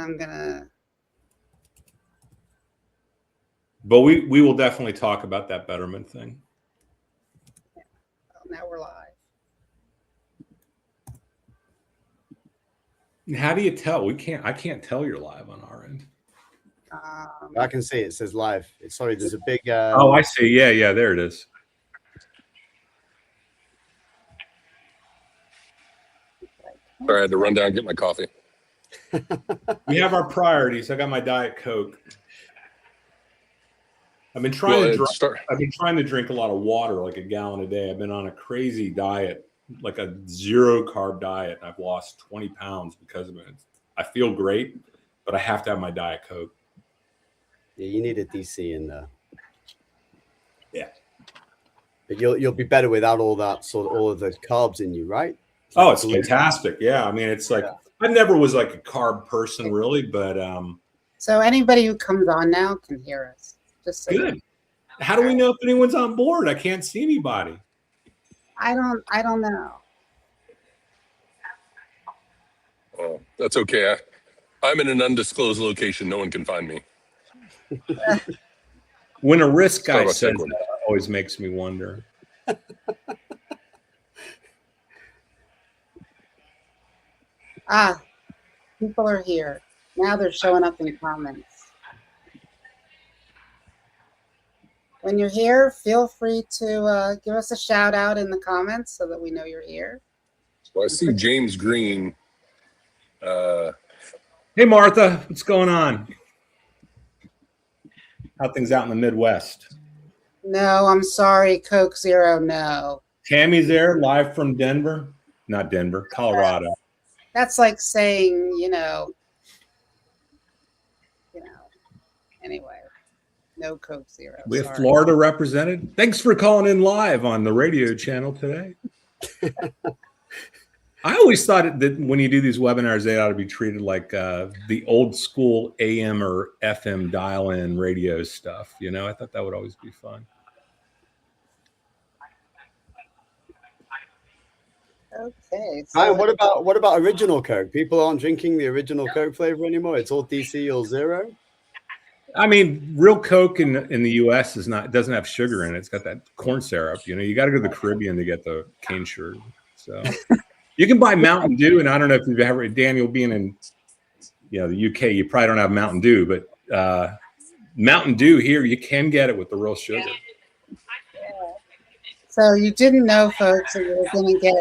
I'm gonna. But we will definitely talk about that Betterment thing. Yeah. Well, now we're live. How do you tell? I can't tell you're live on our end. I can see it says live. Sorry, there's a big. Oh, I see. Yeah, there it is. Sorry, I had to run down and get my coffee. We have our priorities. I got my Diet Coke. I've been trying to drink a lot of water, like a gallon a day. I've been on a crazy diet, like a 0 carb diet. I've lost 20 pounds because of it. I feel great, but I have to have my Diet Coke. Yeah, you need a DC in there. Yeah, but you'll be better without all of the carbs in you, right? Oh, it's fantastic. Yeah, I mean, it's like I never was like a carb person, really, but so anybody who comes on now can hear us. Just so good. How do we know if anyone's on board? I can't see anybody. I don't know. Oh, that's okay. I'm in an undisclosed location. No one can find me. When a risk guy says that, it always makes me wonder. People are here. Now they're showing up in comments. When you're here, feel free to give us a shout out in the comments so that we know you're here. Well, I see James Green. Hey, Martha, what's going on? How things out in the Midwest? No, I'm sorry, Coke Zero, no. Tammy's there, live from Denver. Not Denver, Colorado. That's like saying, anyway. No Coke Zero. We have Florida represented. Thanks for calling in live on the radio channel today. I always thought that when you do these webinars, they ought to be treated like the old school AM or FM dial-in radio stuff. I thought that would always be fun. Okay. So Ryan, what about original Coke? People aren't drinking the original Coke flavor anymore. It's all DC or zero. I mean, real Coke in the U.S. doesn't have sugar in it. It's got that corn syrup. You got to go to the Caribbean to get the cane sugar. So you can buy Mountain Dew, and I don't know if you've ever, Daniel, being in the UK, you probably don't have Mountain Dew, but Mountain Dew here, you can get it with the real sugar. Yeah. So you didn't know, folks, that you were going to get,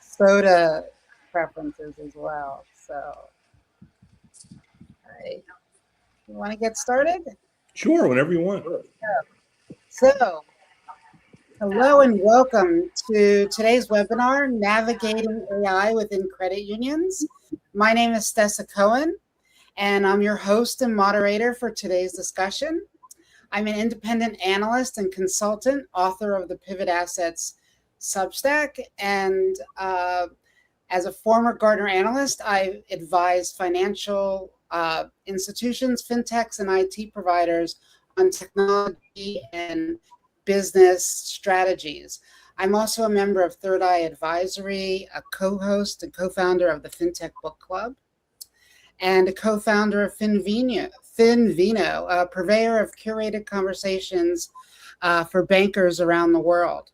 soda preferences as well. So, all right. You want to get started? Sure, whenever you want. So, hello and welcome to today's webinar, Navigating AI Within Credit Unions. My name is Stessa Cohen, and I'm your host and moderator for today's discussion. I'm an independent analyst and consultant, author of the PivotAssets Substack, and as a former Gartner analyst, I advise financial institutions, fintechs, and IT providers on technology and business strategies. I'm also a member of Third Eye Advisory, a co-host and co-founder of the Fintech Book Club, and a co-founder of Finvino, a purveyor of curated conversations for bankers around the world.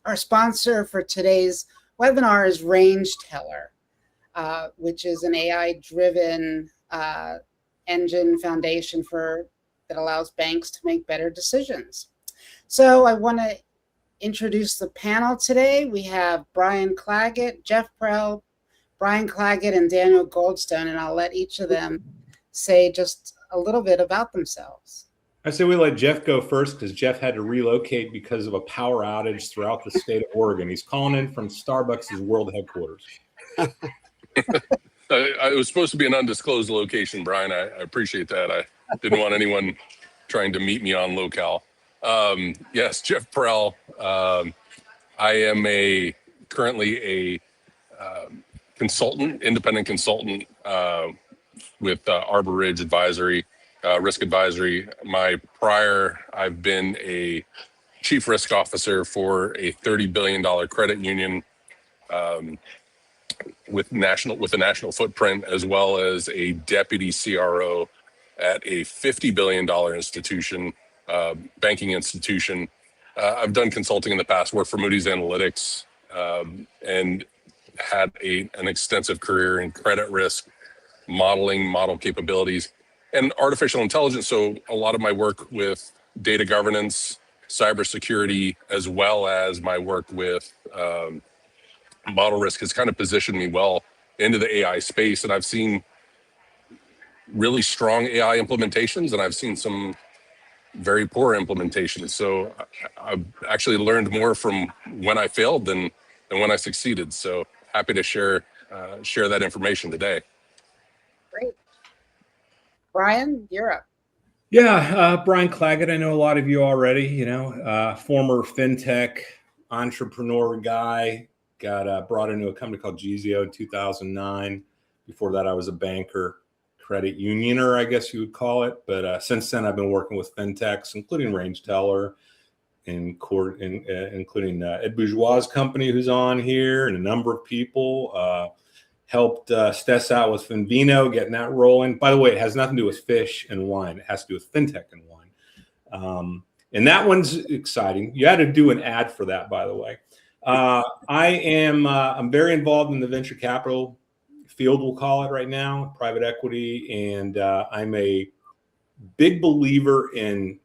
Our sponsor for today's webinar is RangeTeller, which is an AI-driven engine foundation that allows banks to make better decisions. So I want to introduce the panel today. We have Brian Claggett, Jeff Prell, Brian Claggett, and Daniel Goldstone, and I'll let each of them say just a little bit about themselves. I say we let Jeff go first because Jeff had to relocate because of a power outage throughout the state of Oregon. He's calling in from Starbucks' world headquarters. It was supposed to be an undisclosed location, Brian. I appreciate that. I didn't want anyone trying to meet me on locale. Yes, Jeff Prell. I am currently a consultant, independent consultant with Arbor Ridge Advisory, Risk Advisory. I've been a chief risk officer for a $30 billion credit union. with a national footprint, as well as a deputy CRO at a $50 billion institution, banking institution. I've done consulting in the past, worked for Moody's Analytics, and had an extensive career in credit risk modeling, model capabilities, and artificial intelligence. So a lot of my work with data governance, cybersecurity, as well as my work with model risk has kind of positioned me well into the AI space. And I've seen really strong AI implementations, and I've seen some very poor implementations. So I've actually learned more from when I failed than when I succeeded. So happy to share that information today. Great. Brian, you're up. Yeah, Brian Claggett, I know a lot of you already, former fintech entrepreneur guy, got brought into a company called Gizio in 2009. Before that, I was a banker, credit unioner, I guess you would call it. But since then, I've been working with fintechs, including Range Teller, including Ed Bourgeois' company, who's on here, and a number of people. Helped Stess out with Finvino, getting that rolling. By the way, it has nothing to do with fish and wine. It has to do with fintech and wine. And that one's exciting. You had to do an ad for that, by the way. I'm very involved in the venture capital field, we'll call it right now, private equity. And I'm a big believer in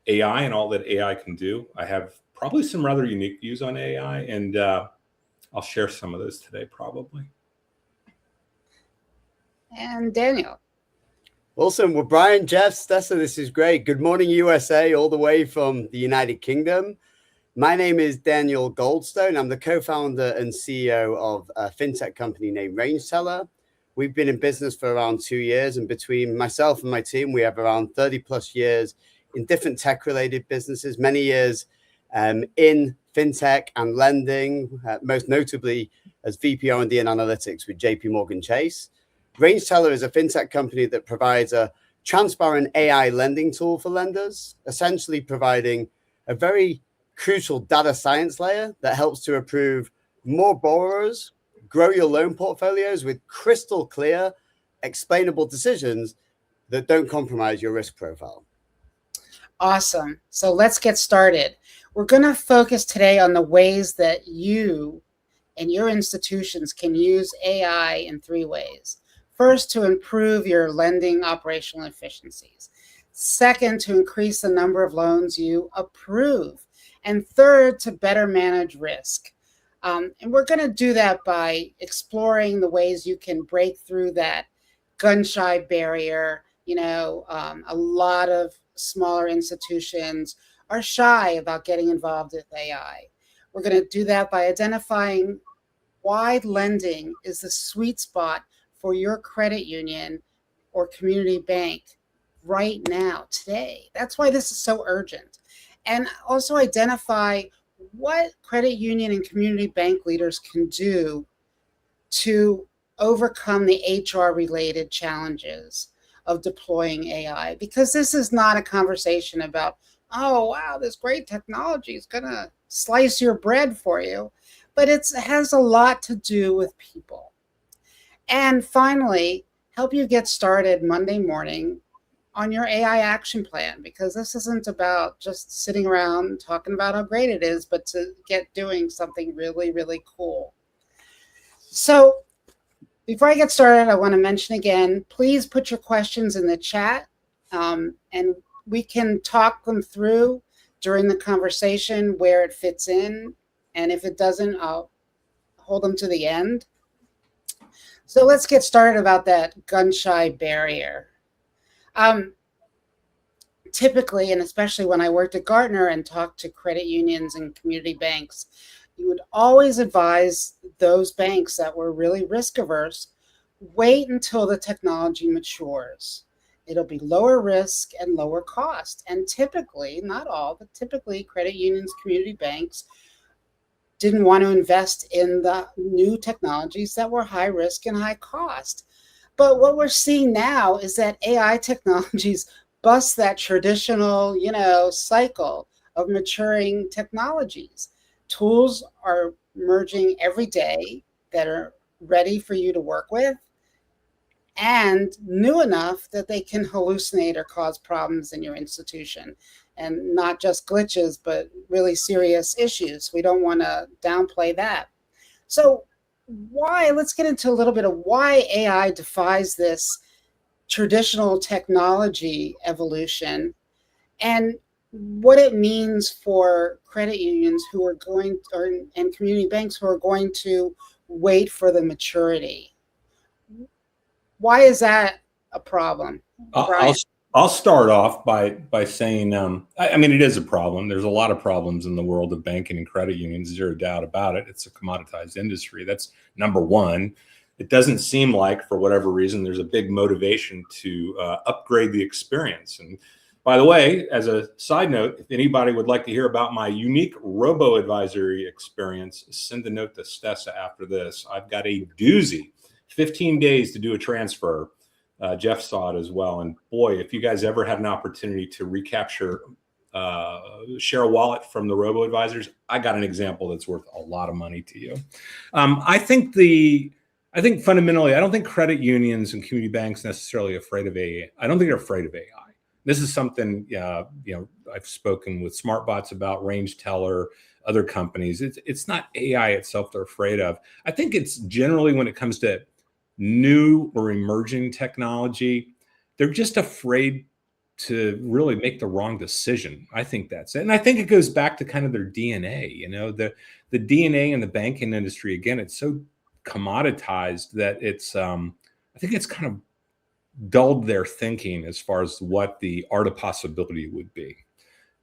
AI and all that AI can do. I have probably some rather unique views on AI, and I'll share some of those today, probably. And Daniel. Awesome. Well, Brian, Jeff, Stessa, this is great. Good morning, USA, all the way from the United Kingdom. My name is Daniel Goldstone. I'm the co-founder and CEO of a fintech company named Range Teller. We've been in business for around 2 years, and between myself and my team, we have around 30 plus years in different tech-related businesses, many years in fintech and lending, most notably as VP R&D and analytics with JP Morgan Chase. Range Teller is a fintech company that provides a transparent AI lending tool for lenders, essentially providing a very crucial data science layer that helps to approve more borrowers, grow your loan portfolios with crystal clear, explainable decisions that don't compromise your risk profile. Awesome. So let's get started. We're going to focus today on the ways that you and your institutions can use AI in 3 ways. First, to improve your lending operational efficiencies. Second, to increase the number of loans you approve. And third, to better manage risk. And we're going to do that by exploring the ways you can break through that gun-shy barrier. A lot of smaller institutions are shy about getting involved with AI. We're going to do that by identifying why lending is the sweet spot for your credit union or community bank right now, today. That's why this is so urgent. And also identify what credit union and community bank leaders can do to overcome the HR-related challenges of deploying AI. Because this is not a conversation about, oh, wow, this great technology is going to slice your bread for you. But it has a lot to do with people. And finally, help you get started Monday morning on your AI action plan, because this isn't about just sitting around talking about how great it is, but to get doing something really, really cool. So before I get started, I want to mention again, please put your questions in the chat, and we can talk them through during the conversation where it fits in. And if it doesn't, I'll hold them to the end. So let's get started about that gun-shy barrier. Typically, and especially when I worked at Gartner and talked to credit unions and community banks, you would always advise those banks that were really risk averse, wait until the technology matures. It'll be lower risk and lower cost. And typically, not all, but typically credit unions, community banks didn't want to invest in the new technologies that were high risk and high cost. But what we're seeing now is that AI technologies bust that traditional, cycle of maturing technologies. Tools are emerging every day that are ready for you to work with, and new enough that they can hallucinate or cause problems in your institution, and not just glitches, but really serious issues. We don't want to downplay that. So let's get into a little bit of why AI defies this traditional technology evolution, and what it means for credit unions who are going, and community banks who are going to wait for the maturity. Why is that a problem, Brian? I'll start off by saying, I mean, it is a problem. There's a lot of problems in the world of banking and credit unions, zero doubt about it. It's a commoditized industry. That's number one. It doesn't seem like, for whatever reason, there's a big motivation to upgrade the experience. And by the way, as a side note, if anybody would like to hear about my unique robo-advisory experience, send a note to Stessa after this. I've got a doozy, 15 days to do a transfer. Jeff saw it as well. And boy, if you guys ever had an opportunity to recapture, share a wallet from the robo-advisors, I got an example that's worth a lot of money to you. I think fundamentally, I don't think credit unions and community banks necessarily afraid of AI. I don't think they're afraid of AI. This is something, I've spoken with SmartBots about, Range Teller, other companies. It's not AI itself they're afraid of. I think it's generally, when it comes to new or emerging technology, they're just afraid to really make the wrong decision. I think that's it. And I think it goes back to kind of their DNA, the DNA in the banking industry. Again, it's so commoditized that it's, I think it's kind of dulled their thinking as far as what the art of possibility would be.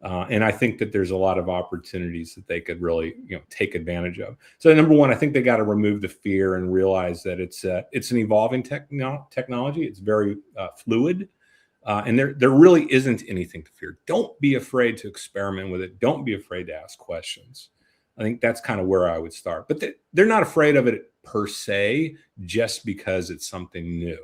And I think that there's a lot of opportunities that they could really, take advantage of. So number one, I think they got to remove the fear and realize that it's an evolving technology. It's very fluid, and there really isn't anything to fear. Don't be afraid to experiment with it. Don't be afraid to ask questions. I think that's kind of where I would start. But they're not afraid of it per se, just because it's something new.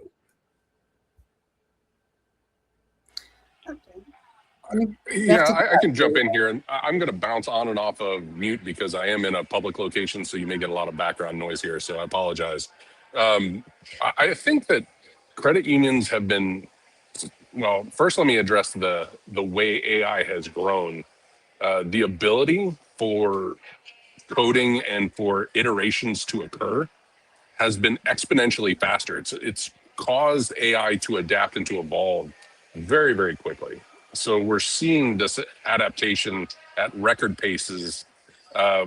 I can jump in here, and I'm going to bounce on and off of mute because I am in a public location, so you may get a lot of background noise here, so I apologize. I think that credit unions have been, well, first let me address the way AI has grown. The ability for coding and for iterations to occur has been exponentially faster. It's caused AI to adapt and to evolve very, very quickly. So we're seeing this adaptation at record paces.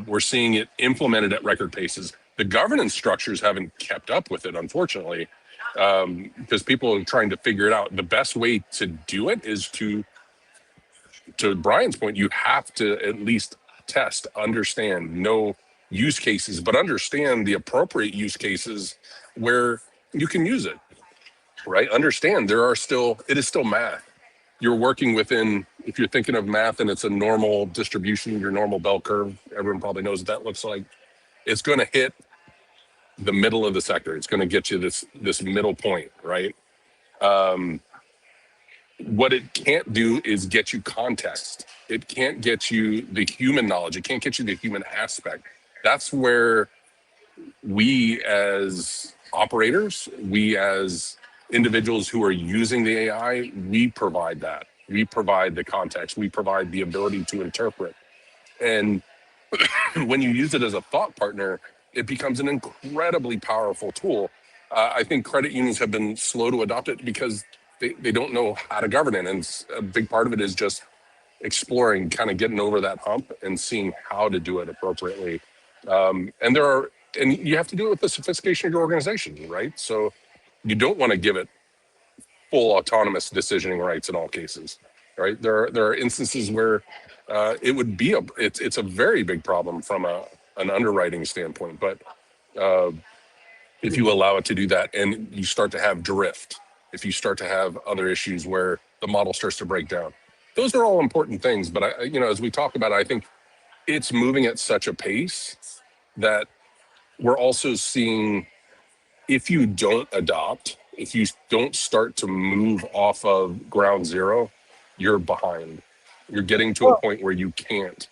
We're seeing it implemented at record paces. The governance structures haven't kept up with it, unfortunately, because people are trying to figure it out. The best way to do it is to Brian's point, you have to at least test, understand, know use cases, but understand the appropriate use cases where you can use it, right? Understand it is still math. You're working within, if you're thinking of math and it's a normal distribution, your normal bell curve, everyone probably knows what that looks like. It's going to hit the middle of the sector. It's going to get you this middle point, right? What it can't do is get you context. It can't get you the human knowledge. It can't get you the human aspect. That's where we as operators, we as individuals who are using the AI, we provide that. We provide the context. We provide the ability to interpret. And when you use it as a thought partner, it becomes an incredibly powerful tool. I think credit unions have been slow to adopt it because they don't know how to govern it. And a big part of it is just exploring, kind of getting over that hump and seeing how to do it appropriately. And you have to do it with the sophistication of your organization, right? So you don't want to give it full autonomous decisioning rights in all cases, right? There are instances where it would be it's a very big problem from an underwriting standpoint. But if you allow it to do that and you start to have drift, if you start to have other issues where the model starts to break down, those are all important things. But as we talk about it, I think it's moving at such a pace that we're also seeing, if you don't adopt, if you don't start to move off of ground zero, you're behind. You're getting to a point where you can't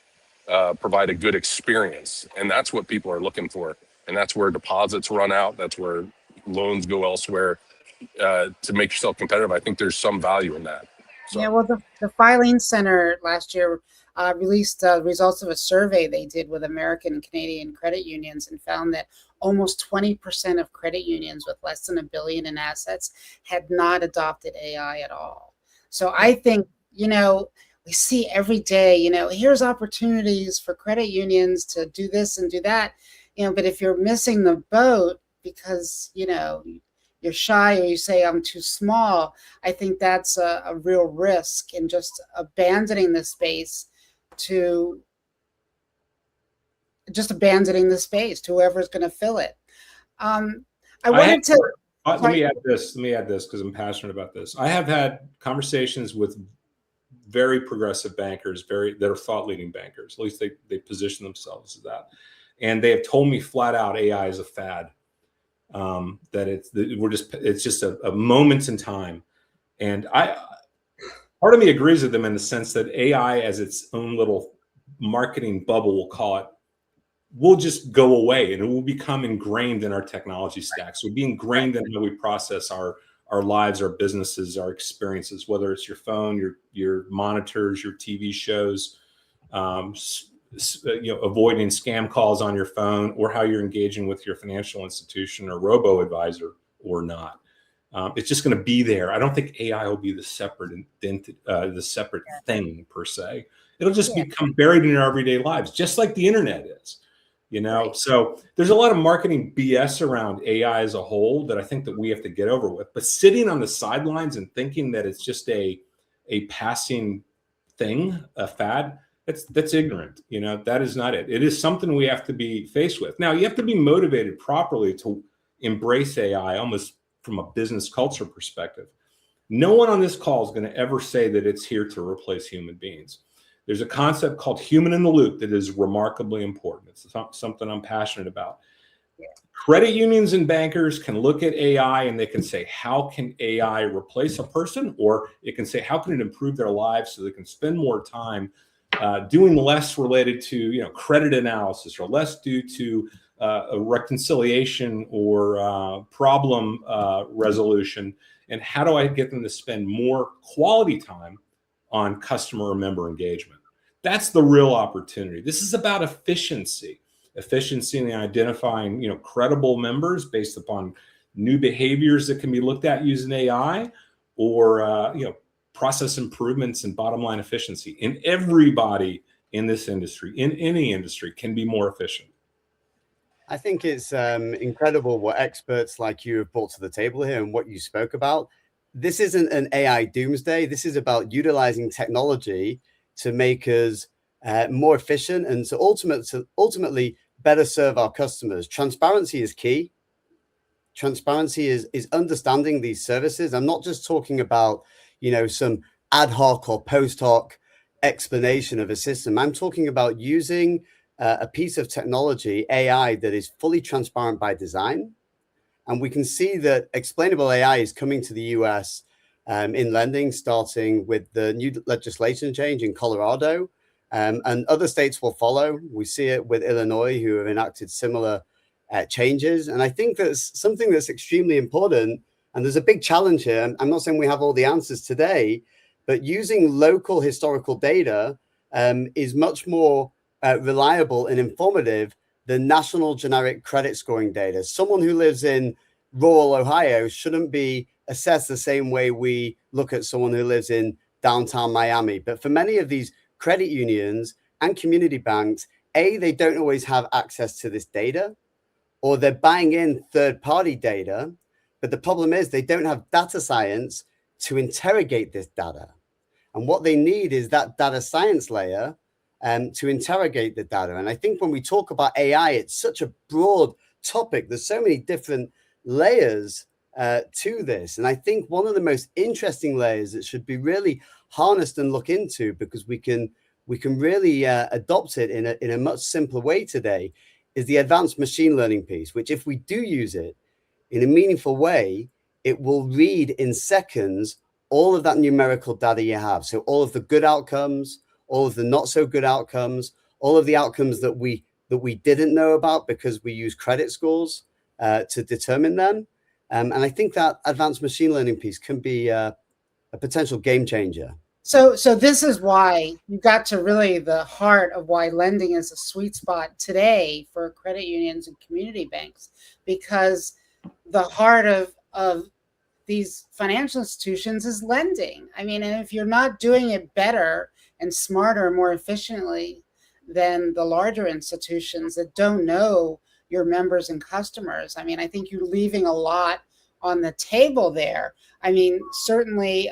provide a good experience. And that's what people are looking for. and that's where deposits run out. That's where loans go elsewhere. To make yourself competitive, I think there's some value in that. So. Yeah, well, the Filing Center last year released results of a survey they did with American and Canadian credit unions and found that almost 20% of credit unions with less than $1 billion in assets had not adopted AI at all. So I think, we see every day, here's opportunities for credit unions to do this and do that, but if you're missing the boat because, you're shy or you say I'm too small, I think that's a real risk in just abandoning the space to whoever's going to fill it. Let me add this because I'm passionate about this. I have had conversations with very progressive bankers, that are thought leading bankers. At least they position themselves as that. And they have told me flat out AI is a fad. That it's just a moment in time, and part of me agrees with them in the sense that AI as its own little marketing bubble, we'll call it, will just go away and it will become ingrained in our technology stacks. We'll be ingrained in how we process our lives, our businesses, our experiences, whether it's your phone, your monitors, your TV shows, avoiding scam calls on your phone, or how you're engaging with your financial institution or robo-advisor or not. It's just going to be there. I don't think AI will be the separate thing per se. It'll just become buried in our everyday lives, just like the internet is. So there's a lot of marketing BS around AI as a whole that I think that we have to get over with. But sitting on the sidelines and thinking that it's just a passing thing, a fad, that's ignorant. That is not it. It is something we have to be faced with. Now, you have to be motivated properly to embrace AI, almost from a business culture perspective. No one on this call is going to ever say that it's here to replace human beings. There's a concept called human in the loop that is remarkably important. It's something I'm passionate about. Yeah. Credit unions and bankers can look at AI and they can say, how can AI replace a person? Or it can say, how can it improve their lives so they can spend more time doing less related to credit analysis, or less due to a reconciliation or problem resolution, and how do I get them to spend more quality time on customer or member engagement? That's the real opportunity. This is about efficiency in identifying credible members based upon new behaviors that can be looked at using AI, or process improvements and bottom line efficiency. And everybody in this industry, in any industry, can be more efficient. I think it's incredible what experts like you have brought to the table here and what you spoke about. This isn't an AI doomsday. This is about utilizing technology to make us more efficient and to ultimately better serve our customers. Transparency is key. Transparency is understanding these services. I'm not just talking about some ad hoc or post hoc explanation of a system. I'm talking about using a piece of technology, AI, that is fully transparent by design. And we can see that explainable AI is coming to the US in lending, starting with the new legislation change in Colorado, and other states will follow. We see it with Illinois, who have enacted similar changes. And I think that's something that's extremely important. And there's a big challenge here. I'm not saying we have all the answers today, but using local historical data is much more reliable and informative than national generic credit scoring data. Someone who lives in rural Ohio shouldn't be assessed the same way we look at someone who lives in downtown Miami. But for many of these credit unions and community banks, they don't always have access to this data, or they're buying in third-party data. But the problem is they don't have data science to interrogate this data. And what they need is that data science layer to interrogate the data. And I think when we talk about AI, it's such a broad topic. There's so many different layers to this. And I think one of the most interesting layers that should be really harnessed and look into, because we can really adopt it in a much simpler way today, is the advanced machine learning piece, which if we do use it in a meaningful way, it will read in seconds all of that numerical data you have. So all of the good outcomes, all of the not so good outcomes, all of the outcomes that we that we didn't know about because we use credit scores to determine them. And I think that advanced machine learning piece can be a potential game changer. So this is why you got to really the heart of why lending is a sweet spot today for credit unions and community banks, because the heart of these financial institutions is lending. I mean, and if you're not doing it better and smarter, more efficiently than the larger institutions that don't know your members and customers, I mean, I think you're leaving a lot on the table there. I mean, certainly,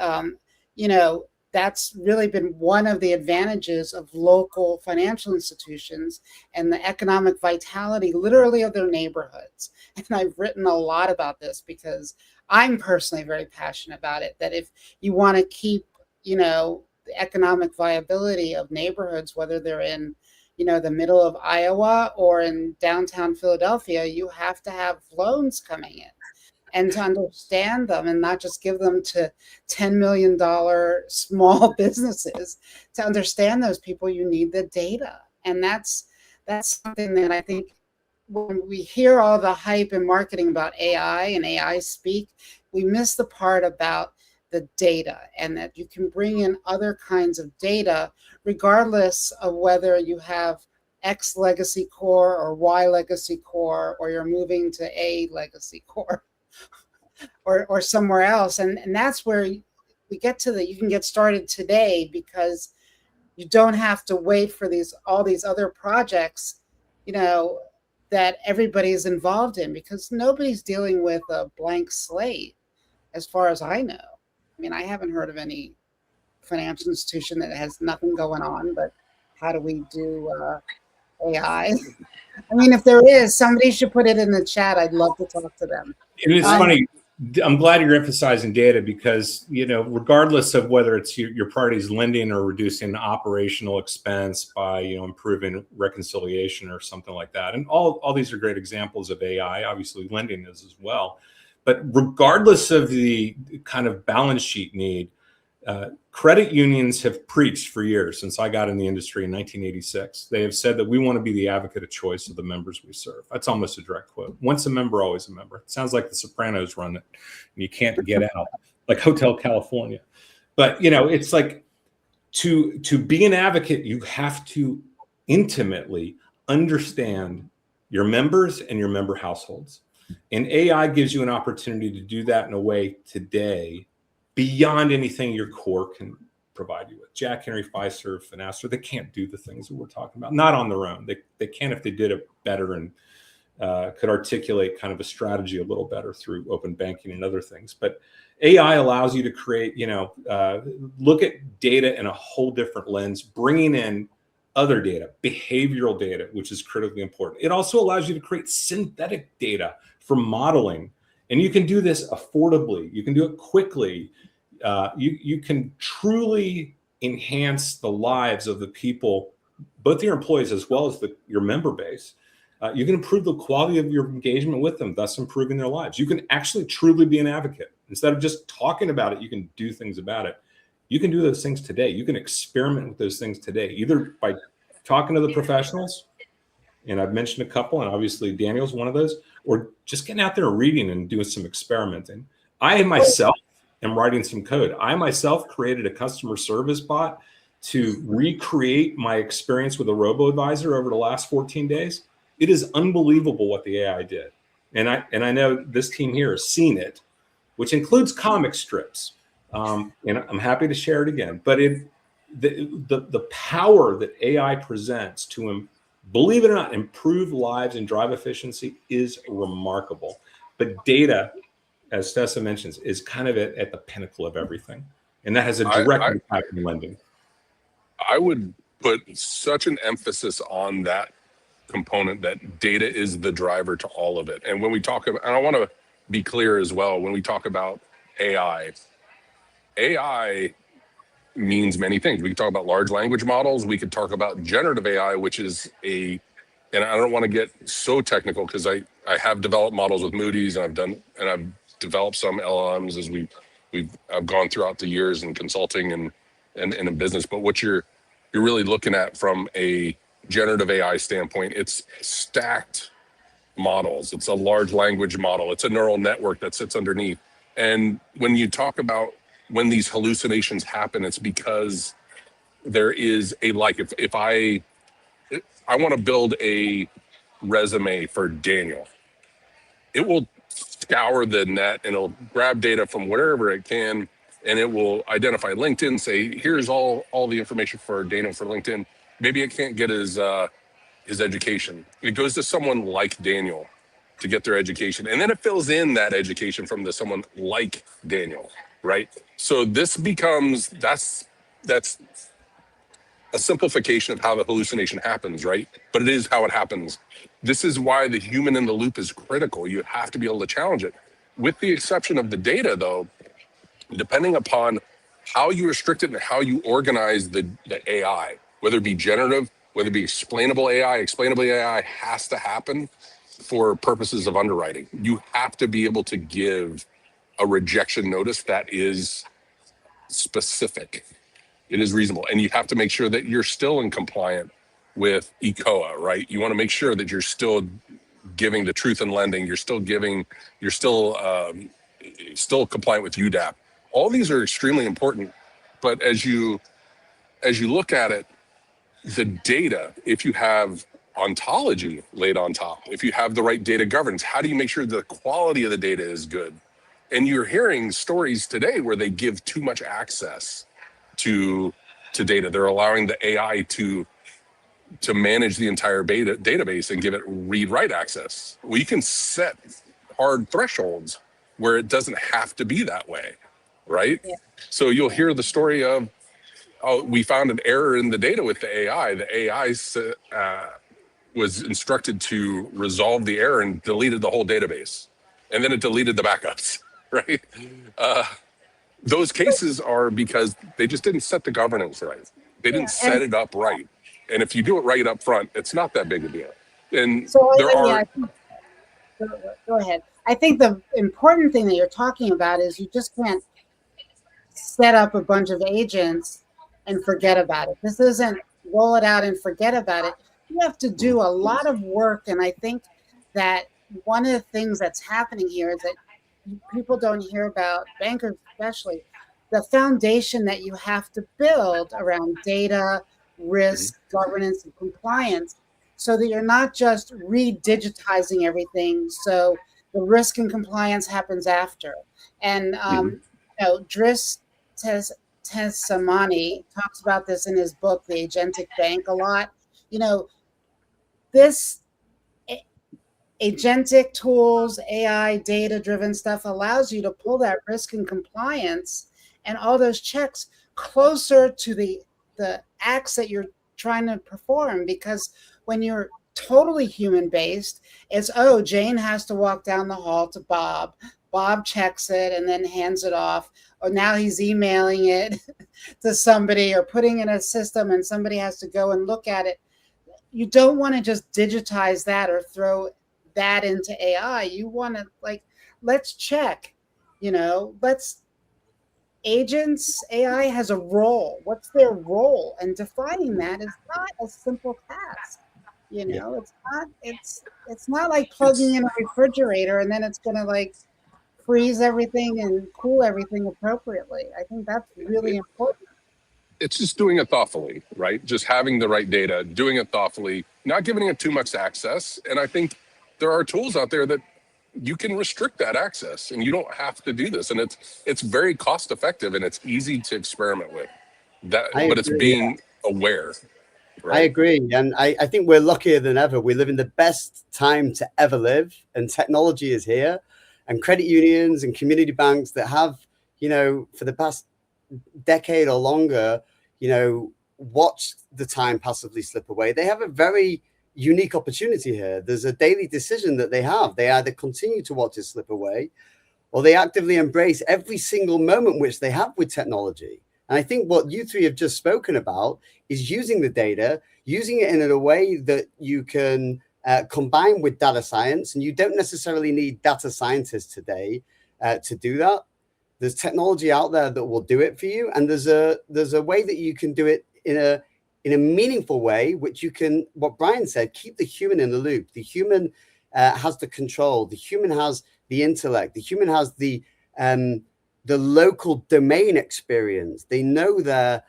you know, that's really been one of the advantages of local financial institutions and the economic vitality, literally, of their neighborhoods. And I've written a lot about this because I'm personally very passionate about it, that if you want to keep, you know, the economic viability of neighborhoods, whether they're in, you know, the middle of Iowa or in downtown Philadelphia, you have to have loans coming in. And to understand them and not just give them to $10 million small businesses, to understand those people, you need the data. And that's something that I think when we hear all the hype and marketing about AI and AI speak, we miss the part about the data, and that you can bring in other kinds of data, regardless of whether you have X legacy core or Y legacy core, or you're moving to A legacy core. Or somewhere else, and that's where we get to you can get started today, because you don't have to wait for all these other projects, you know, that everybody's involved in, because nobody's dealing with a blank slate, as far as I know. I mean, I haven't heard of any financial institution that has nothing going on, but how do we do AI? I mean, if there is, somebody should put it in the chat. I'd love to talk to them. And it's funny. I'm glad you're emphasizing data, because, you know, regardless of whether it's your party's lending or reducing operational expense by, you know, improving reconciliation or something like that. And all these are great examples of AI. Obviously, lending is as well. But regardless of the kind of balance sheet need, credit unions have preached for years, since I got in the industry in 1986. They have said that we want to be the advocate of choice of the members we serve. That's almost a direct quote. Once a member, always a member. It sounds like the Sopranos run it, and you can't get out, like Hotel California. But, you know, it's like to be an advocate, you have to intimately understand your members and your member households. And AI gives you an opportunity to do that in a way today beyond anything your core can provide you with. Jack Henry, Fiserv, Finastra, they can't do the things that we're talking about, not on their own. They can if they did it better and could articulate kind of a strategy a little better through open banking and other things. But AI allows you to create, you know, look at data in a whole different lens, bringing in other data, behavioral data, which is critically important. It also allows you to create synthetic data for modeling. And you can do this affordably. You can do it quickly. You can truly enhance the lives of the people, both your employees as well as your member base. You can improve the quality of your engagement with them, thus improving their lives. You can actually truly be an advocate. Instead of just talking about it, you can do things about it. You can do those things today. You can experiment with those things today, either by talking to the professionals, and I've mentioned a couple, and obviously Daniel's one of those, or just getting out there and reading and doing some experimenting. I myself am writing some code. I myself created a customer service bot to recreate my experience with a robo-advisor over the last 14 days. It is unbelievable what the AI did. And I know this team here has seen it, which includes comic strips. And I'm happy to share it again. But the power that AI presents to, believe it or not, improve lives and drive efficiency is remarkable. But data, as Stessa mentions, is kind of at the pinnacle of everything. And that has a direct impact in lending. I would put such an emphasis on that component, that data is the driver to all of it. And when we talk about, and I want to be clear as well, when we talk about AI means many things. We can talk about large language models. We could talk about generative AI, which is and I don't want to get so technical, because I have developed models with Moody's, and I've developed some LLMs as I've gone throughout the years in consulting and in business. But what you're really looking at from a generative AI standpoint, it's stacked models. It's a large language model. It's a neural network that sits underneath. And when you talk about when these hallucinations happen, it's because there is a, like, if I want to build a resume for Daniel, it will scour the net and it'll grab data from wherever it can, and it will identify LinkedIn, say, here's all the information for Daniel for LinkedIn. Maybe it can't get his education. It goes to someone like Daniel to get their education. And then it fills in that education from someone like Daniel, right? So this becomes, that's a simplification of how the hallucination happens, right? But it is how it happens. This is why the human in the loop is critical. You have to be able to challenge it. With the exception of the data, though, depending upon how you restrict it and how you organize the AI, whether it be generative, whether it be explainable AI has to happen for purposes of underwriting. You have to be able to give a rejection notice that is specific. It is reasonable. And you have to make sure that you're still in compliant with ECOA, right? You want to make sure that you're still giving the truth in lending. You're still compliant with UDAP. All these are extremely important. But as you look at it, the data, if you have ontology laid on top, if you have the right data governance, how do you make sure the quality of the data is good? And you're hearing stories today where they give too much access to data. They're allowing the AI to manage the entire database and give it read-write access. Well, you can set hard thresholds where it doesn't have to be that way, right? Yeah. So you'll hear the story of, oh, we found an error in the data with the AI. The AI was instructed to resolve the error and deleted the whole database. And then it deleted the backups, right? Those cases are because they just didn't set the governance right. They didn't set it up right. And if you do it right up front, it's not that big a deal. And so go ahead. I think the important thing that you're talking about is you just can't set up a bunch of agents and forget about it. This isn't roll it out and forget about it. You have to do a lot of work. And I think that one of the things that's happening here is that people don't hear about, bankers especially, the foundation that you have to build around data, risk, governance, and compliance, so that you're not just re-digitizing everything. So the risk and compliance happens after. And Dris Tessamani talks about this in his book, The Agentic Bank, a lot. This agentic tools, AI, data-driven stuff allows you to pull that risk and compliance and all those checks closer to the acts that you're trying to perform. Because when you're totally human-based, it's, oh, Jane has to walk down the hall to Bob. Bob checks it and then hands it off. Or now he's emailing it to somebody or putting in a system and somebody has to go and look at it. You don't want to just digitize that or throw that into AI. You want to, like, let's check, agents, AI has a role. What's their role? And defining that is not a simple task. It's not like plugging in a refrigerator and then it's going to like freeze everything and cool everything appropriately. I think that's really important. It's just doing it thoughtfully, right? Just having the right data, doing it thoughtfully, not giving it too much access. And I think there are tools out there that you can restrict that access and you don't have to do this. And it's very cost effective and it's easy to experiment with that, but it's being aware. Right? I agree. And I think we're luckier than ever. We live in the best time to ever live, and technology is here. And credit unions and community banks that have, for the past decade or longer, watched the time passively slip away. They have a very unique opportunity here. There's a daily decision that they have. They either continue to watch it slip away or they actively embrace every single moment which they have with technology. And I think what you three have just spoken about is using the data, using it in a way that you can combine with data science. And you don't necessarily need data scientists today to do that. There's technology out there that will do it for you. And there's a way that you can do it in in a meaningful way, which you can, what Brian said, keep the human in the loop. The human has the control. The human has the intellect. The human has the local domain experience. They know their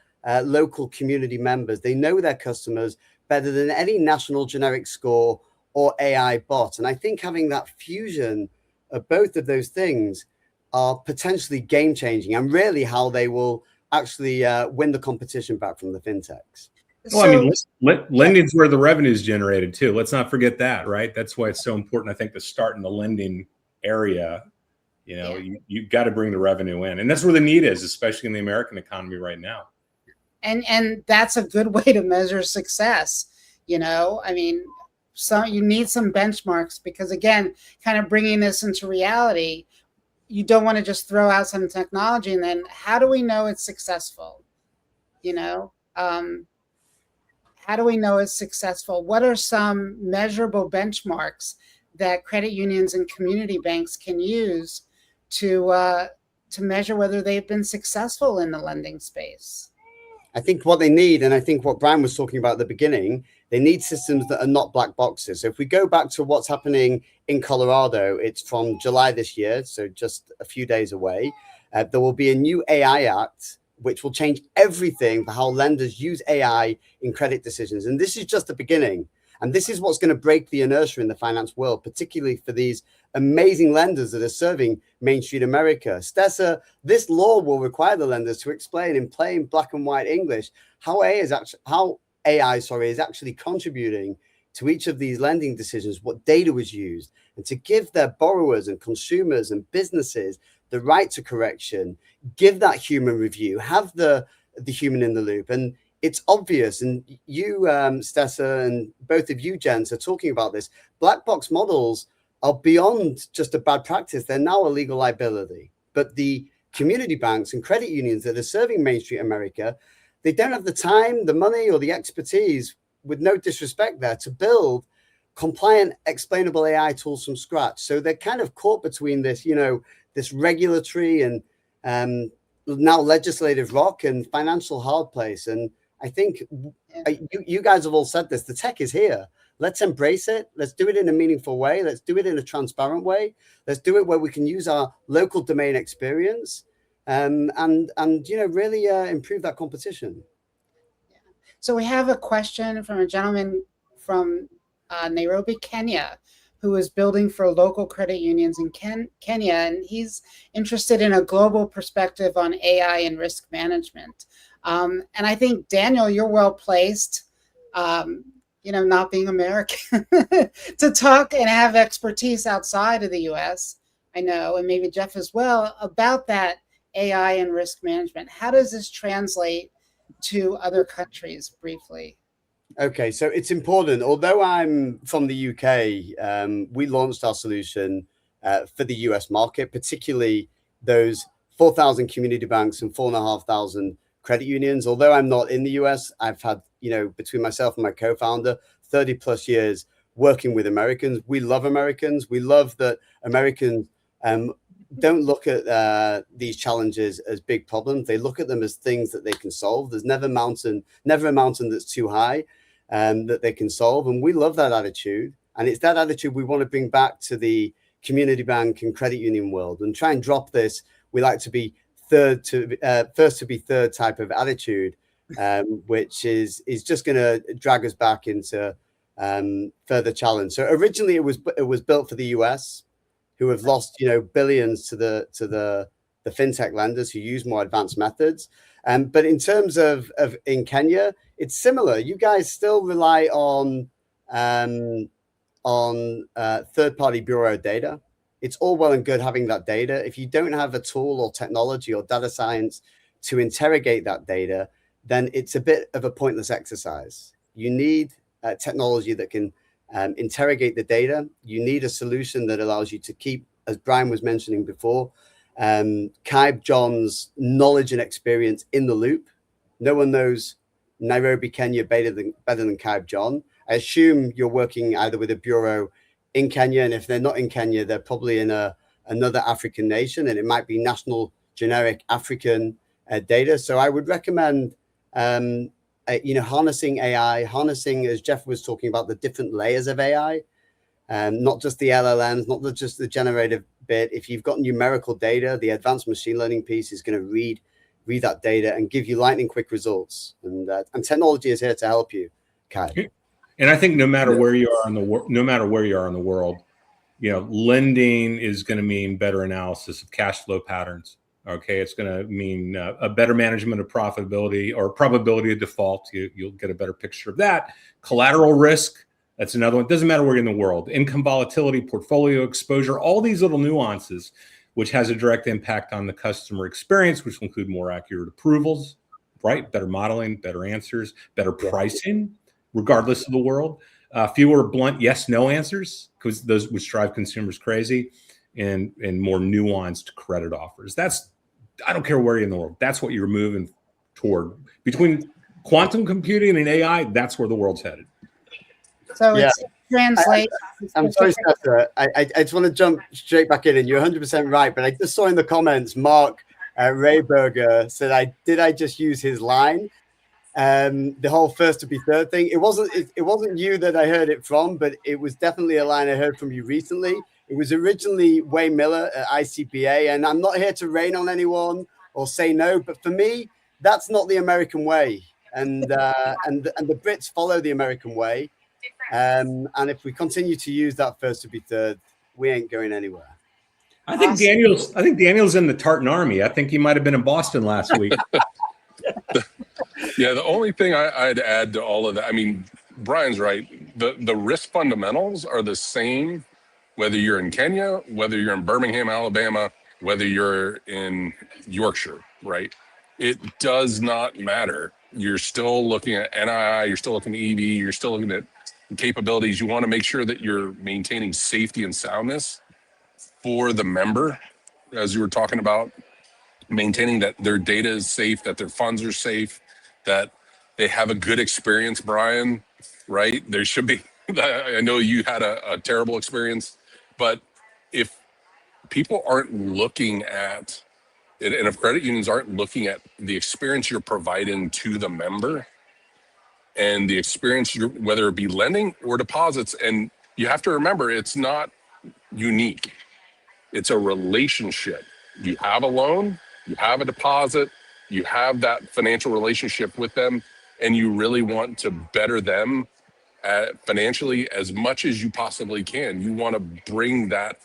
local community members. They know their customers better than any national generic score or AI bot. And I think having that fusion of both of those things are potentially game changing and really how they will actually win the competition back from the fintechs. Well, I mean, lending's where the revenue is generated too. Let's not forget that, right? That's why it's so important, I think, to start in the lending area. You know, you've got to bring the revenue in, and that's where the need is, especially in the American economy right now. And that's a good way to measure success. You know, I mean, so you need some benchmarks because, again, kind of bringing this into reality, you don't want to just throw out some technology and then how do we know it's successful? You know, how do we know it's successful? What are some measurable benchmarks that credit unions and community banks can use to measure whether they've been successful in the lending space? I think what they need, and I think what Brian was talking about at the beginning, they need systems that are not black boxes. So if we go back to what's happening in Colorado, it's from July this year, so just a few days away. There will be a new AI Act, which will change everything for how lenders use AI in credit decisions. And this is just the beginning. And this is what's going to break the inertia in the finance world, particularly for these amazing lenders that are serving Main Street America. Stessa, this law will require the lenders to explain in plain black and white English how AI is actually contributing to each of these lending decisions, what data was used, and to give their borrowers and consumers and businesses the right to correction, give that human review, have the human in the loop. And it's obvious, and you, Stessa, and both of you, gents, are talking about this. Black box models are beyond just a bad practice. They're now a legal liability. But the community banks and credit unions that are serving Main Street America, they don't have the time, the money, or the expertise, with no disrespect there, to build compliant, explainable AI tools from scratch. So they're kind of caught between this, you know, this regulatory and now legislative rock and financial hard place. And I think you guys have all said this, the tech is here. Let's embrace it. Let's do it in a meaningful way. Let's do it in a transparent way. Let's do it where we can use our local domain experience and you know, really improve that competition. Yeah. So we have a question from a gentleman from Nairobi, Kenya, who is building for local credit unions in Kenya, and he's interested in a global perspective on AI and risk management. And I think, Daniel, you're well placed, you know, not being American, to talk and have expertise outside of the US, I know, and maybe Jeff as well, about that AI and risk management. How does this translate to other countries, briefly? Okay, so it's important. Although I'm from the UK, we launched our solution for the US market, particularly those 4,000 community banks and 4,500 credit unions. Although I'm not in the US, I've had, you know, between myself and my co-founder, 30 plus years working with Americans. We love Americans. We love that Americans don't look at these challenges as big problems. They look at them as things that they can solve. There's never a mountain that's too high that they can solve. And we love that attitude. And it's that attitude we want to bring back to the community bank and credit union world and try and drop this. We like to be first to be third type of attitude, which is just going to drag us back into further challenge. So originally it was built for the US, who have lost, you know, billions to the fintech lenders who use more advanced methods. But in terms of in Kenya, it's similar. You guys still rely on third-party bureau data. It's all well and good having that data. If you don't have a tool or technology or data science to interrogate that data, then it's a bit of a pointless exercise. You need technology that can interrogate the data. You need a solution that allows you to keep, as Brian was mentioning before, Kaib John's knowledge and experience in the loop. No one knows Nairobi, Kenya better than Kaib John. I assume you're working either with a bureau in Kenya, and if they're not in Kenya, they're probably in another African nation, and it might be national generic African data. So I would recommend harnessing AI, harnessing, as Jeff was talking about, the different layers of AI, not just the LLMs, not just the generative bit. If you've got numerical data, the advanced machine learning piece is going to read that data and give you lightning quick results. And technology is here to help you, Kai. And I think no matter where you are in the world, lending is going to mean better analysis of cash flow patterns. Okay, it's going to mean a better management of profitability or probability of default. You'll get a better picture of that. Collateral risk, that's another one. It doesn't matter where you're in the world. Income volatility, portfolio exposure, all these little nuances, which has a direct impact on the customer experience, which will include more accurate approvals, right? Better modeling, better answers, better pricing, regardless of the world. Fewer blunt yes/no answers, because those which drive consumers crazy, and more nuanced credit offers. I don't care where you're in the world. That's what you're moving toward. Between quantum computing and AI, that's where the world's headed. So it's translate. I'm sorry, Stessa. I just want to jump straight back in, and you're 100% right. But I just saw in the comments, Mark Rayberger said, I just use his line? The whole first to be third thing. It wasn't you that I heard it from, but it was definitely a line I heard from you recently. It was originally Wayne Miller at ICPA, and I'm not here to rain on anyone or say no, but for me, that's not the American way. And the Brits follow the American way. And if we continue to use that first to be third, we ain't going anywhere. I think Daniel's in the Tartan Army. I think he might have been in Boston last week. Yeah, the only thing I'd add to all of that, I mean, Brian's right. The risk fundamentals are the same, whether you're in Kenya, whether you're in Birmingham, Alabama, whether you're in Yorkshire, right? It does not matter. You're still looking at NII, you're still looking at EV, you're still looking at capabilities. You want to make sure that you're maintaining safety and soundness for the member, as you were talking about, maintaining that their data is safe, that their funds are safe, that they have a good experience, Brian, right? There should be, I know you had a terrible experience, but if people aren't looking at, and if credit unions aren't looking at the experience you're providing to the member and the experience, whether it be lending or deposits, and you have to remember, it's not unique. It's a relationship. You have a loan, you have a deposit, you have that financial relationship with them, and you really want to better them financially as much as you possibly can. You want to bring that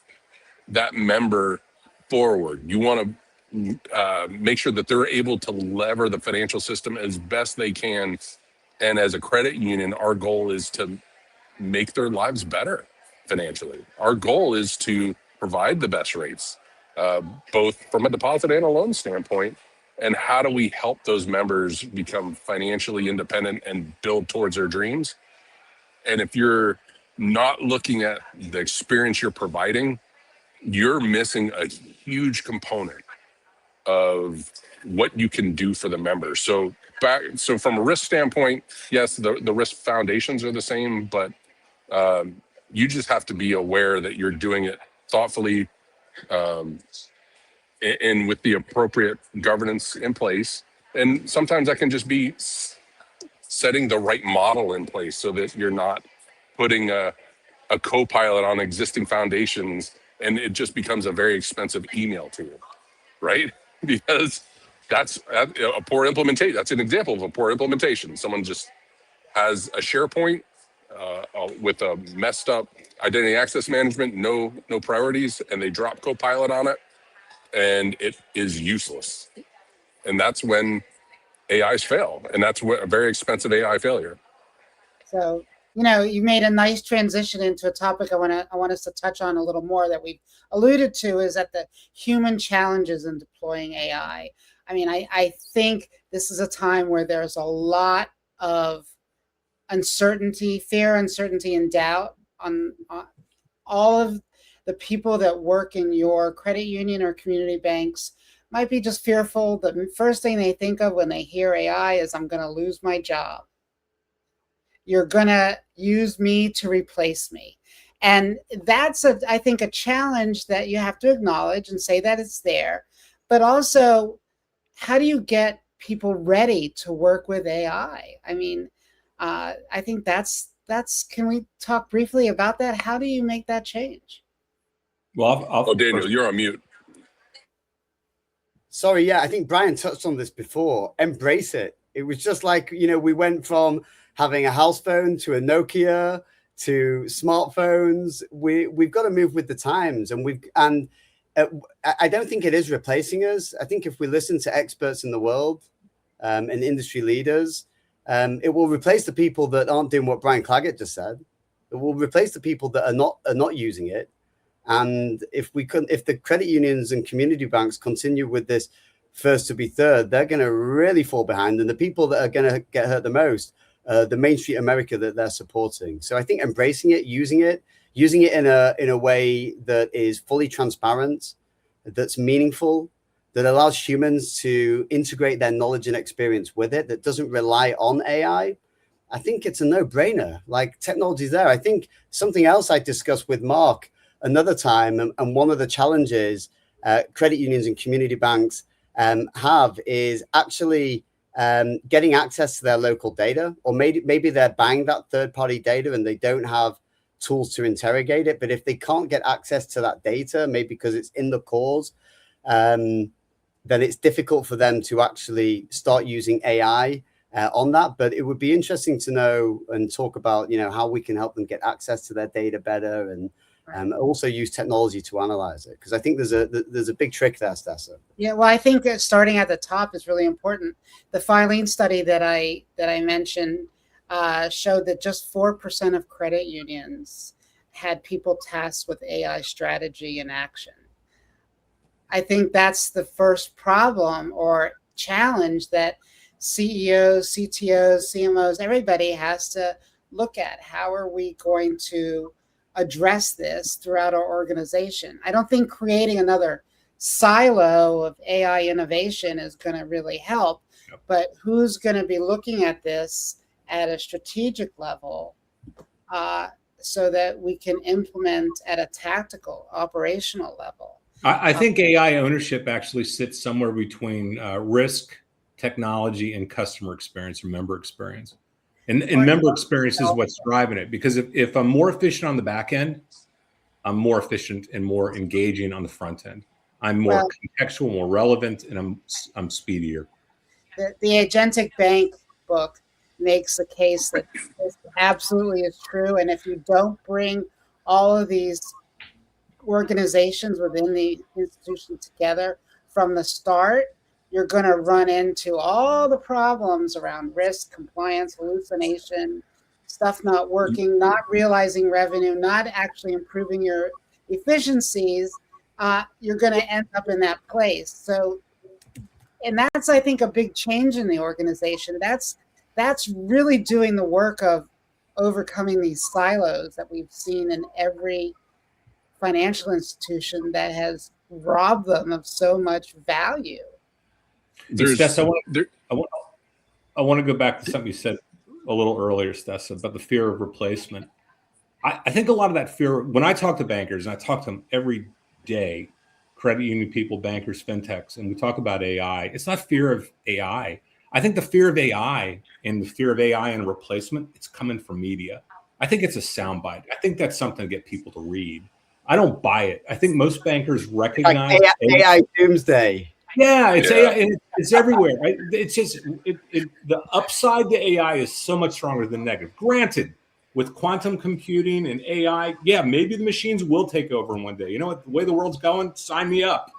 member forward. You want to make sure that they're able to lever the financial system as best they can. And as a credit union, our goal is to make their lives better financially. Our goal is to provide the best rates, both from a deposit and a loan standpoint. And how do we help those members become financially independent and build towards their dreams? And if you're not looking at the experience you're providing, you're missing a huge component of what you can do for the member. So from a risk standpoint, yes, the risk foundations are the same, but you just have to be aware that you're doing it thoughtfully, and with the appropriate governance in place. And sometimes that can just be setting the right model in place so that you're not putting a co-pilot on existing foundations and it just becomes a very expensive email to you, right? Because that's a poor implementation. That's an example of a poor implementation. Someone just has a SharePoint with a messed up identity access management, no priorities, and they drop Copilot on it, and it is useless. And that's when AIs fail, and that's a very expensive AI failure. So, you made a nice transition into a topic I want us to touch on a little more that we've alluded to, is that the human challenges in deploying AI. I mean, I think this is a time where there's a lot of uncertainty, fear, uncertainty, and doubt on all of the people that work in your credit union or community banks. Might be just fearful. The first thing they think of when they hear AI is, I'm going to lose my job. You're going to use me to replace me. And that's, I think, a challenge that you have to acknowledge and say that it's there. But also, how do you get people ready to work with AI? I mean, I think that's, can we talk briefly about that? How do you make that change? Well, Oh, Daniel, you're on mute. Sorry, yeah, I think Brian touched on this before. Embrace it. It was just like, we went from having a house phone to a Nokia to smartphones. We've got to move with the times, and I don't think it is replacing us. I think if we listen to experts in the world and industry leaders, it will replace the people that aren't doing what Brian Claggett just said. It will replace the people that are not using it. And if the credit unions and community banks continue with this first to be third, they're going to really fall behind. And the people that are going to get hurt the most, the Main Street America that they're supporting. So I think embracing it, using it in a way that is fully transparent, that's meaningful, that allows humans to integrate their knowledge and experience with it, that doesn't rely on AI. I think it's a no-brainer. Like, technology's there. I think something else I discussed with Mark another time, and one of the challenges credit unions and community banks have is actually getting access to their local data, or maybe they're buying that third-party data and they don't have tools to interrogate it. But if they can't get access to that data, maybe because it's in the cores, then it's difficult for them to actually start using AI on that. But it would be interesting to know and talk about, how we can help them get access to their data better, and also use technology to analyze it, because I think there's a big trick there, Stessa. Yeah, well, I think that starting at the top is really important. The Filene study that I mentioned showed that just 4% of credit unions had people tasked with AI strategy and action. I think that's the first problem or challenge that CEOs, CTOs, CMOs, everybody has to look at. How are we going to address this throughout our organization? I don't think creating another silo of AI innovation is going to really help, but who's going to be looking at this at a strategic level so that we can implement at a tactical, operational level? I think AI ownership actually sits somewhere between risk, technology, and customer experience or member experience. And member experience is what's driving it, because if I'm more efficient on the back end, I'm more efficient and more engaging on the front end. I'm more contextual, more relevant, and I'm speedier. The Agentic Bank book makes the case that this absolutely is true. And if you don't bring all of these organizations within the institution together from the start, you're going to run into all the problems around risk, compliance, hallucination, stuff not working, not realizing revenue, not actually improving your efficiencies. You're going to end up in that place. So, and that's, I think, a big change in the organization. That's really doing the work of overcoming these silos that we've seen in every financial institution that has robbed them of so much value. Stessa, I want to go back to something you said a little earlier, Stessa, about the fear of replacement. I think a lot of that fear, when I talk to bankers, and I talk to them every day, credit union people, bankers, fintechs, and we talk about AI, it's not fear of AI. I think the fear of AI and the fear of AI and replacement, it's coming from media. I think it's a soundbite. I think that's something to get people to read. I don't buy it. I think most bankers recognize like AI doomsday. Yeah, it's AI, and it's everywhere. Right? It's just the upside to AI is so much stronger than negative. Granted, with quantum computing and AI, yeah, maybe the machines will take over in one day. You know what? The way the world's going, sign me up.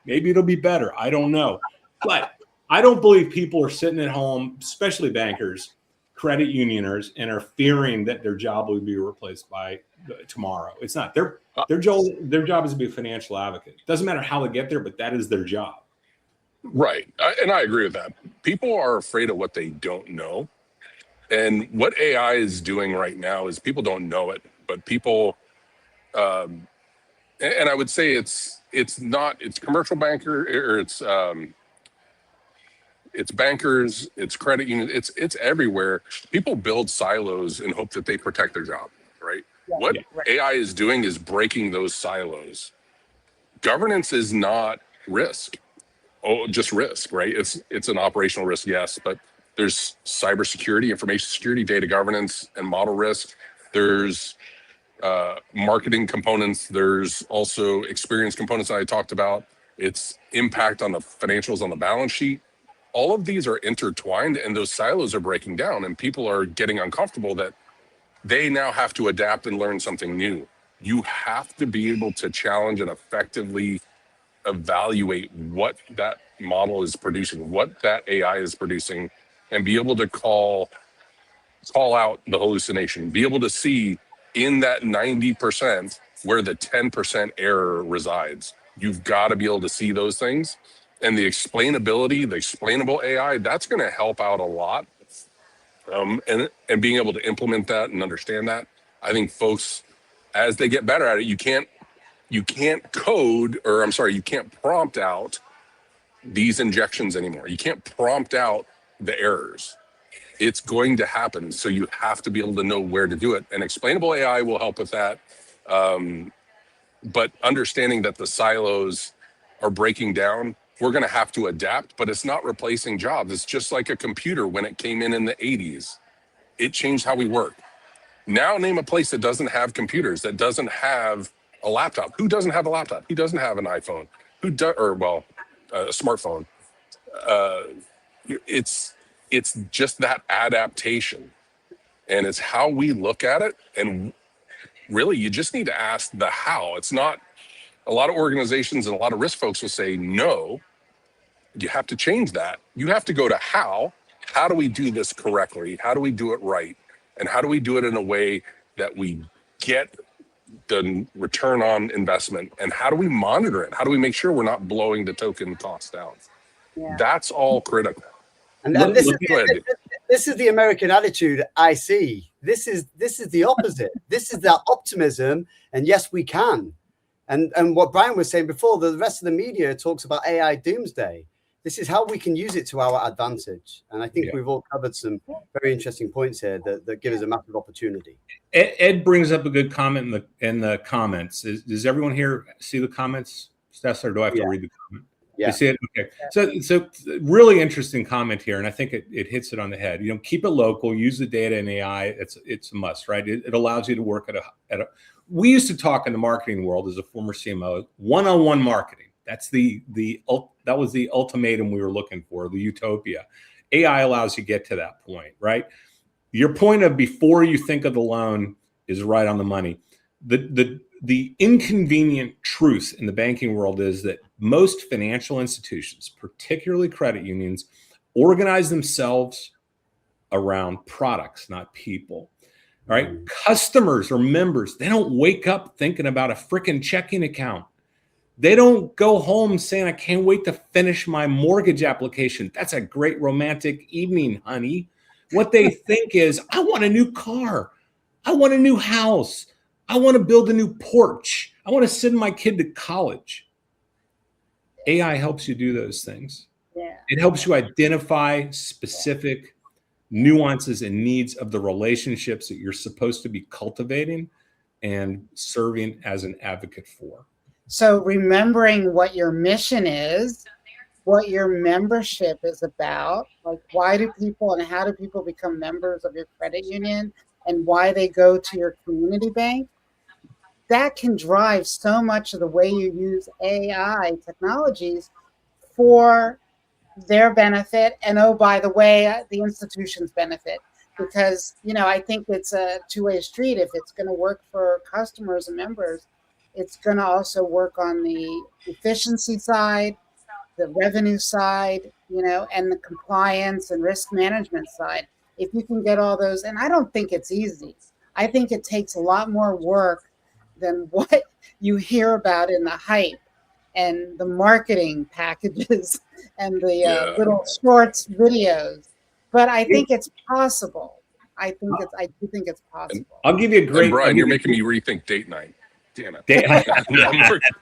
Maybe it'll be better. I don't know, but I don't believe people are sitting at home, especially bankers, credit unioners, and are fearing that their job will be replaced by tomorrow. It's not. Their job is to be a financial advocate. Doesn't matter how they get there, but that is their job. Right. And I agree with that. People are afraid of what they don't know. And what AI is doing right now is people don't know it, but people, and I would say it's commercial banker, or it's bankers, it's credit unions, it's everywhere. People build silos and hope that they protect their job, right? What AI is doing is breaking those silos. Governance is not risk. just risk, right? It's an operational risk, yes, but there's cybersecurity, information security, data governance, and model risk. There's marketing components. There's also experience components that I talked about. It's impact on the financials on the balance sheet. All of these are intertwined, and those silos are breaking down, and people are getting uncomfortable that they now have to adapt and learn something new. You have to be able to challenge and effectively evaluate what that model is producing, what that AI is producing, and be able to call out the hallucination, be able to see in that 90% where the 10% error resides. You've got to be able to see those things. And the explainability, the explainable AI, that's going to help out a lot. And being able to implement that and understand that, I think folks, as they get better at it, you can't code, or I'm sorry, you can't prompt out these injections anymore. You can't prompt out the errors. It's going to happen. So you have to be able to know where to do it. And explainable AI will help with that. But understanding that the silos are breaking down, we're going to have to adapt, but it's not replacing jobs. It's just like a computer when it came in the 80s. It changed how we work. Now name a place that doesn't have computers, that doesn't have a laptop. Who doesn't have a laptop? Who doesn't have an iPhone? A smartphone? It's just that adaptation, and it's how we look at it. And really, you just need to ask the how. It's not, a lot of organizations and a lot of risk folks will say no. You have to change that. You have to go to how. How do we do this correctly? How do we do it right? And how do we do it in a way that we get the return on investment? And how do we monitor it? How do we make sure we're not blowing the token cost down? Yeah. That's all critical. And this is the American attitude I see. This is the opposite. This is that optimism, and yes, we can. And what Brian was saying before, the rest of the media talks about AI doomsday. This is how we can use it to our advantage. And I think we've all covered some very interesting points here that give us a massive opportunity. Ed brings up a good comment in the comments. Does everyone here see the comments, Stessa, or do I have to read the comment? Yeah. You see it? Okay. So really interesting comment here, and I think it hits it on the head. Keep it local, use the data and AI. It's a must, right? It allows you to work at a. We used to talk in the marketing world as a former CMO, one-on-one marketing. That was the ultimatum we were looking for, the utopia. AI allows you to get to that point, right? Your point of before you think of the loan is right on the money. The inconvenient truth in the banking world is that most financial institutions, particularly credit unions, organize themselves around products, not people. All right. Customers or members, they don't wake up thinking about a freaking checking account. They don't go home saying, I can't wait to finish my mortgage application. That's a great romantic evening, honey. What they think is, I want a new car. I want a new house. I want to build a new porch. I want to send my kid to college. AI helps you do those things. Yeah. It helps you identify specific nuances and needs of the relationships that you're supposed to be cultivating and serving as an advocate for. So remembering what your mission is, what your membership is about, like why do people and how do people become members of your credit union and why they go to your community bank, that can drive so much of the way you use AI technologies for their benefit. And oh, by the way, the institution's benefit. Because, I think it's a two-way street. If it's going to work for customers and members, it's going to also work on the efficiency side, the revenue side, and the compliance and risk management side. If you can get all those, and I don't think it's easy. I think it takes a lot more work than what you hear about in the hype and the marketing packages and the little shorts videos. But I think it's possible. I do think it's possible. I'll give you a great. And Brian, you're making me rethink date night. Damn it.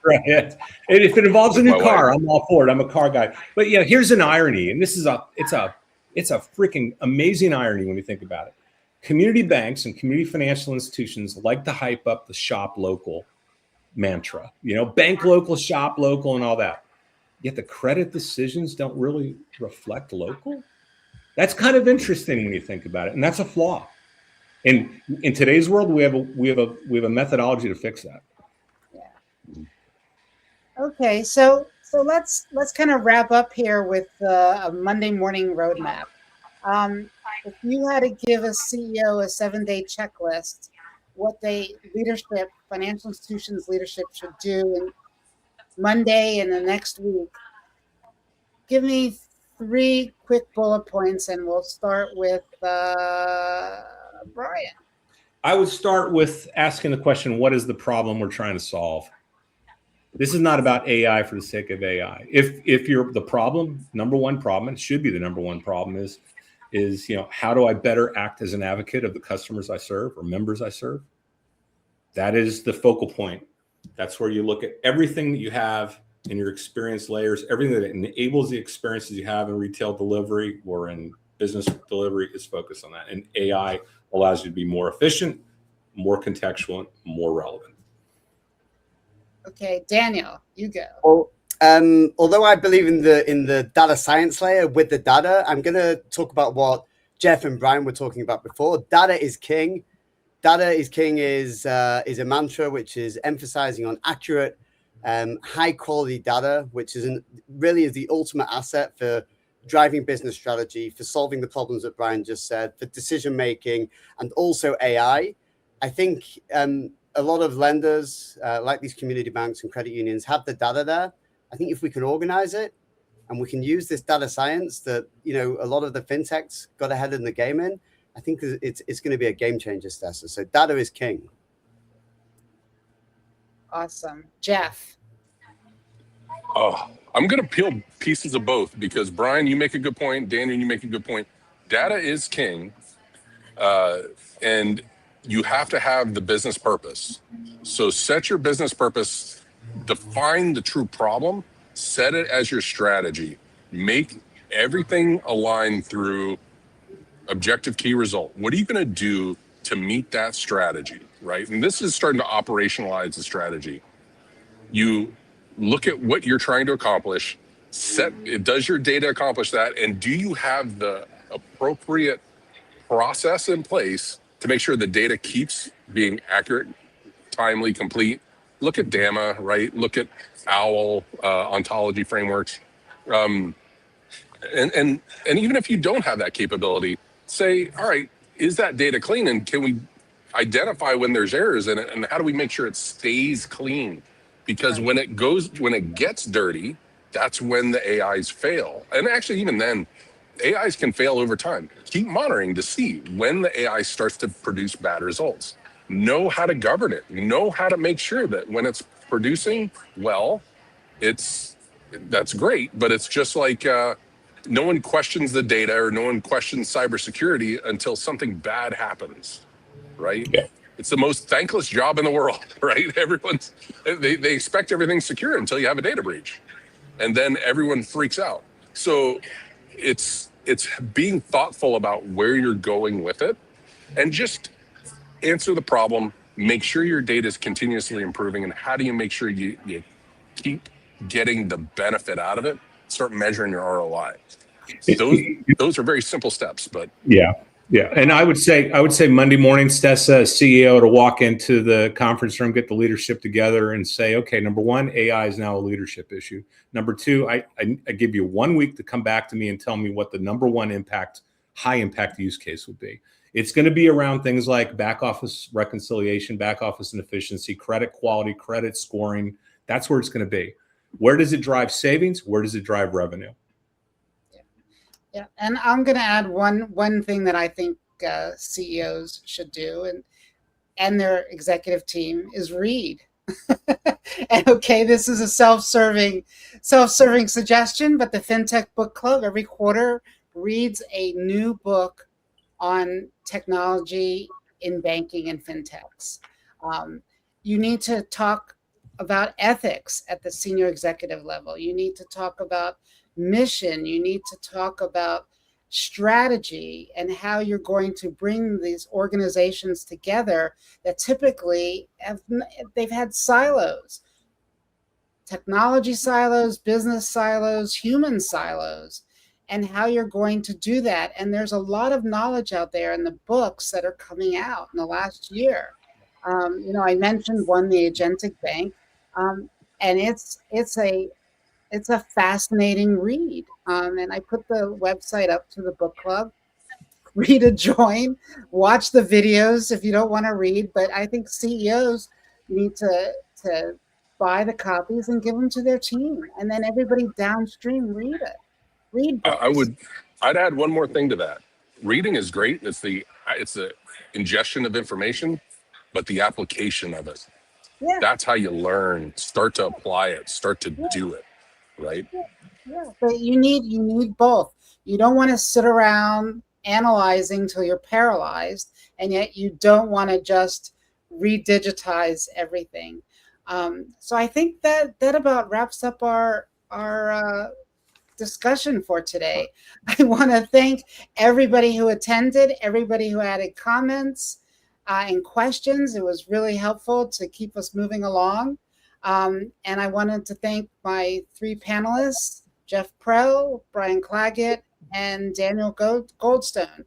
Right. And if it involves a new car, I'm all for it. I'm a car guy. But here's an irony, and this is it's a freaking amazing irony when you think about it. Community banks and community financial institutions like to hype up the shop local mantra. Bank local, shop local, and all that. yet the credit decisions don't really reflect local. That's kind of interesting when you think about it, and that's a flaw. And in today's world, we have a methodology to fix that. Yeah. Okay, so let's kind of wrap up here with a Monday morning roadmap. If you had to give a CEO a 7-day checklist, what financial institutions leadership should do in Monday and the next week, give me 3 quick bullet points, and we'll start with Brian. I would start with asking the question, what is the problem we're trying to solve? This is not about AI for the sake of AI. If you're the problem, number one problem, and it should be the number one problem is how do I better act as an advocate of the customers I serve or members I serve? That is the focal point. That's where you look at everything that you have in your experience layers, everything that enables the experiences you have in retail delivery or in business delivery is focused on that. And AI allows you to be more efficient, more contextual, more relevant. Okay, Daniel, you go. Well, although I believe in the data science layer with the data, I'm going to talk about what Jeff and Brian were talking about before. Data is king. Data is king is a mantra which is emphasizing on accurate, high quality data, which really is the ultimate asset for driving business strategy, for solving the problems that Brian just said, for decision making, and also AI. I think a lot of lenders, like these community banks and credit unions, have the data there. I think if we can organize it and we can use this data science that a lot of the fintechs got ahead in the game in, I think it's going to be a game changer, Stessa. So data is king. Awesome. Jeff. Oh, I'm going to peel pieces of both because Brian, you make a good point. Daniel, you make a good point. Data is king. And you have to have the business purpose. So set your business purpose, define the true problem, set it as your strategy, make everything align through objective key result. What are you going to do to meet that strategy, right? And this is starting to operationalize the strategy. You look at what you're trying to accomplish, does your data accomplish that? And do you have the appropriate process in place to make sure the data keeps being accurate, timely, complete? Look at DAMA, right? Look at OWL ontology frameworks. And even if you don't have that capability, say, all right, is that data clean? And can we identify when there's errors in it? And how do we make sure it stays clean? Because when it gets dirty, that's when the AIs fail. And actually, even then, AIs can fail over time. Keep monitoring to see when the AI starts to produce bad results. Know how to govern it. Know how to make sure that when it's producing well, that's great. But it's just like no one questions the data or no one questions cybersecurity until something bad happens, right? Yeah. It's the most thankless job in the world, right? They expect everything secure until you have a data breach, and then everyone freaks out. So it's being thoughtful about where you're going with it, and just answer the problem. Make sure your data is continuously improving, and how do you make sure you keep getting the benefit out of it? Start measuring your ROI. Those are very simple steps, but yeah. And I would say Monday morning, Stessa, CEO, to walk into the conference room, get the leadership together and say, okay, number one, AI is now a leadership issue. Number two, I give you 1 week to come back to me and tell me what the number one high impact use case would be. It's going to be around things like back office reconciliation, back office inefficiency, credit quality, credit scoring. That's where it's going to be. Where does it drive savings? Where does it drive revenue? Yeah, and I'm going to add one thing that I think CEOs should do and their executive team is read. And okay, this is a self-serving suggestion, but the FinTech Book Club every quarter reads a new book on technology in banking and fintechs. You need to talk about ethics at the senior executive level. You need to talk about mission. You need to talk about strategy and how you're going to bring these organizations together that typically they've had silos. technology silos, business silos, human silos, and how you're going to do that. And there's a lot of knowledge out there in the books that are coming out in the last year. I mentioned one, the Agentic Bank, and it's a fascinating read. And I put the website up to the book club. Read a join, watch the videos if you don't want to read. But I think CEOs need to buy the copies and give them to their team, and then everybody downstream read it. Read books. I'd add one more thing to that. Reading is great. It's the ingestion of information, but the application of it. Yeah. That's how you learn, start to apply it, start to do it, right? Yeah. But you need both. You don't want to sit around analyzing till you're paralyzed, and yet you don't want to just redigitize everything. So I think that about wraps up our discussion for today. I want to thank everybody who attended, everybody who added comments and questions. It was really helpful to keep us moving along. And I wanted to thank my three panelists, Jeff Prell, Brian Claggett, and Daniel Goldstone.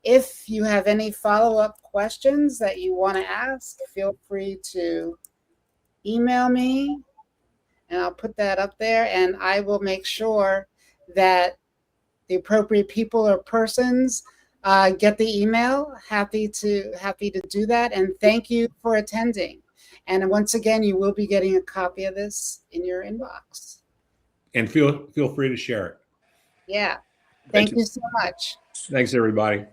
If you have any follow-up questions that you want to ask, feel free to email me, and I'll put that up there, and I will make sure that the appropriate people or persons get the email. Happy to do that, and thank you for attending. And once again, you will be getting a copy of this in your inbox. And feel free to share it. Yeah. Thank you so much. Thanks, everybody.